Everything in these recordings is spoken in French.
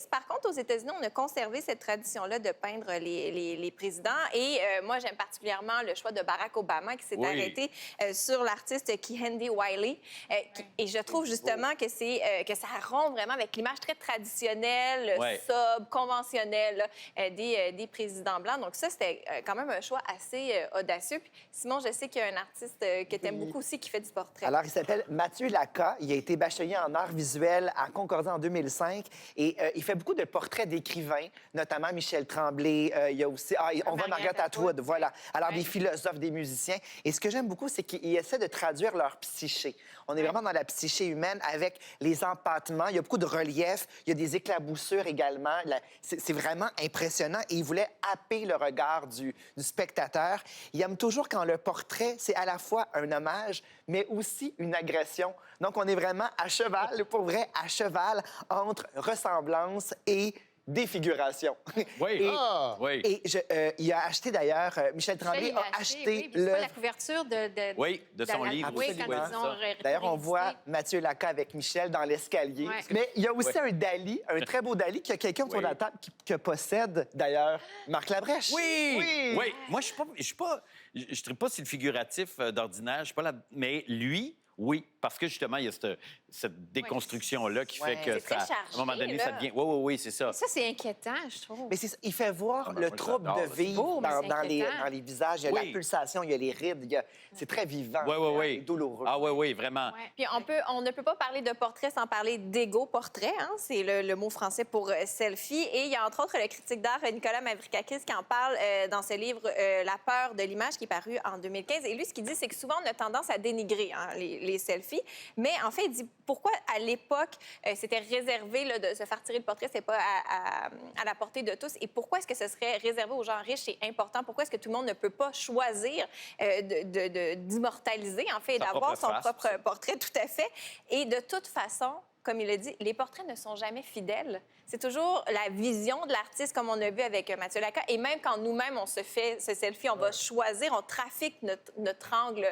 Par contre, aux États-Unis, on a conservé cette tradition-là de peindre les présidents. Et moi, j'aime particulièrement le choix de Barack Obama qui s'est arrêté sur l'artiste Kehinde Wiley. Et je trouve justement que ça rompt vraiment avec l'image très traditionnelle, sobre, conventionnelle des présidents blancs. Donc ça, c'était quand même un choix assez audacieux. Puis, Simon, je sais qu'il y a un artiste que tu aimes beaucoup aussi qui fait du portrait. Alors, il s'appelle Mathieu Laka. Il a été bachelier en arts visuels à Concordia en 2005. Et il fait beaucoup de portraits d'écrivains, notamment Michel Tremblay. Il y a aussi... on voit Margaret Atwood, voilà. Alors, des philosophes, des musiciens. Et ce que j'aime beaucoup, c'est qu'il essaie de traduire leur psyché. On est vraiment dans la psyché humaine avec les empattements. Il y a beaucoup de relief. Il y a des éclaboussures également. C'est vraiment impressionnant. Et il voulait happer le regard du spectateur. Il aime toujours quand le portrait, c'est à la fois un hommage, mais aussi une agression. Donc, on est vraiment à cheval, pour vrai, à cheval entre ressemblance et défiguration. Oui. Et il a acheté d'ailleurs, Michel Tremblay a acheté c'est pas la couverture de son livre. Oui, quand ils ont D'ailleurs, on voit Mathieu Laka avec Michel dans l'escalier. Ouais. Mais il y a aussi un Dali, un très beau Dali, qui a quelqu'un autour de la table que possède, d'ailleurs, Marc Labrèche. Oui! Moi, je ne serais pas si le figuratif d'ordinaire, je suis pas là. Mais lui, oui, parce que justement, il y a cette déconstruction-là qui fait que c'est ça, très à un moment donné, chargé, ça là. devient. Oui, c'est ça. Ça, c'est inquiétant, je trouve. Mais il fait voir le moi, trouble j'adore. de vivre beau, mais c'est dans inquiétant. les visages. Il y a la pulsation, il y a les rides. C'est très vivant. Oui. Douloureux. Ah oui, vraiment. Ouais. Puis on ne peut pas parler de portrait sans parler d'égo-portrait. Hein? C'est le mot français pour selfie. Et il y a entre autres le critique d'art Nicolas Mavrikakis qui en parle dans ce livre La peur de l'image qui est paru en 2015. Et lui, ce qu'il dit, c'est que souvent, on a tendance à dénigrer les selfies. Mais en fait, il dit pourquoi à l'époque, c'était réservé là, de se faire tirer le portrait, c'est pas à la portée de tous. Et pourquoi est-ce que ce serait réservé aux gens riches? C'est important. Pourquoi est-ce que tout le monde ne peut pas choisir d'immortaliser, en fait, et d'avoir son propre portrait? Tout à fait. Et de toute façon, comme il le dit, les portraits ne sont jamais fidèles. C'est toujours la vision de l'artiste, comme on a vu avec Mathieu Laka. Et même quand nous-mêmes, on se fait ce selfie, on va choisir, on trafique notre angle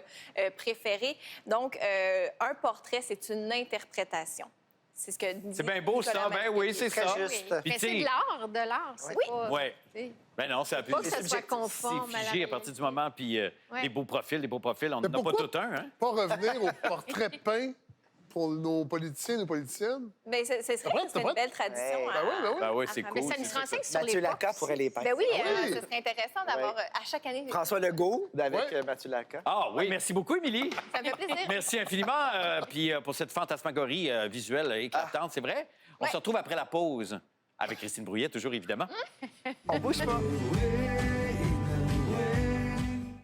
préféré. Donc, un portrait, c'est une interprétation. C'est ce que dit C'est bien beau, ça. Ben oui, c'est ça. juste. Puis, Mais c'est de l'art. C'est pas... Oui. Ben non, c'est Pas que ça soit conforme c'est à la figé à partir du moment, puis des beaux profils, on n'en a pas tout un, hein? Pas revenir au portrait peint pour nos politiciens et nos politiciennes? Bien, c'est une belle tradition. Ben oui, c'est à- cool. Mais ça nous renseigne sur Mathieu l'époque. Laka pourrait les peindre. Ben oui, oui. ce serait intéressant d'avoir à chaque année... François Legault avec Mathieu Laka. Ah oui, merci beaucoup, Émilie. Ça me fait plaisir. Merci infiniment. Puis pour cette fantasmagorie visuelle éclatante, c'est vrai. On se retrouve après la pause avec Christine Brouillet, toujours évidemment. On bouge pas.